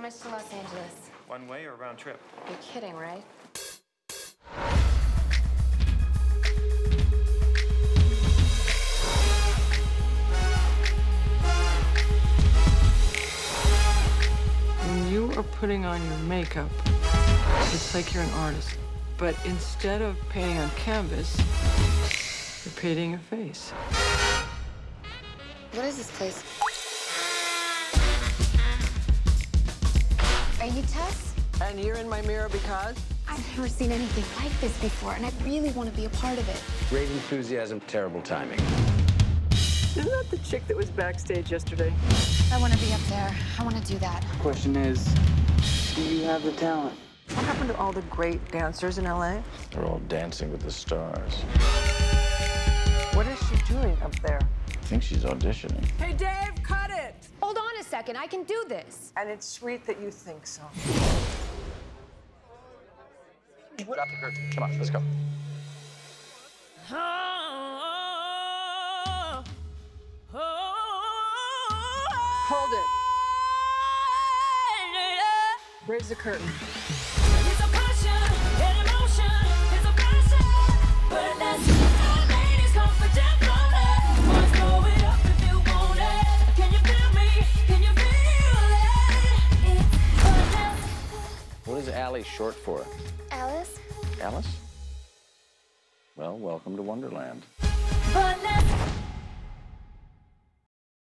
much to Los Angeles? One way or round trip? You're kidding, right? When you are putting on your makeup, it's like you're an artist. But instead of painting on canvas, you're painting a face. What is this place? Are you Tess? And you're in my mirror because? I've never seen anything like this before, and I really want to be a part of it. Great enthusiasm, terrible timing. Isn't that the chick that was backstage yesterday? I want to be up there. I want to do that. Question is, do you have the talent? What happened to all the great dancers in LA? They're all dancing with the stars. What is she doing up there? I think she's auditioning. Hey, Dave, cut it! Hold on a second. I can do this. And it's sweet that you think so. Drop the curtain. Come on, let's go. Hold it. Raise the curtain. It's a passion, an emotion, it's a passion. But that's how ladies come for Teflon. Boys, throw it up if you want it. Can you feel me? Can you feel it? It's Buttnuts. What is Allie short for? Alice? Alice? Well, welcome to Wonderland. Buttnuts.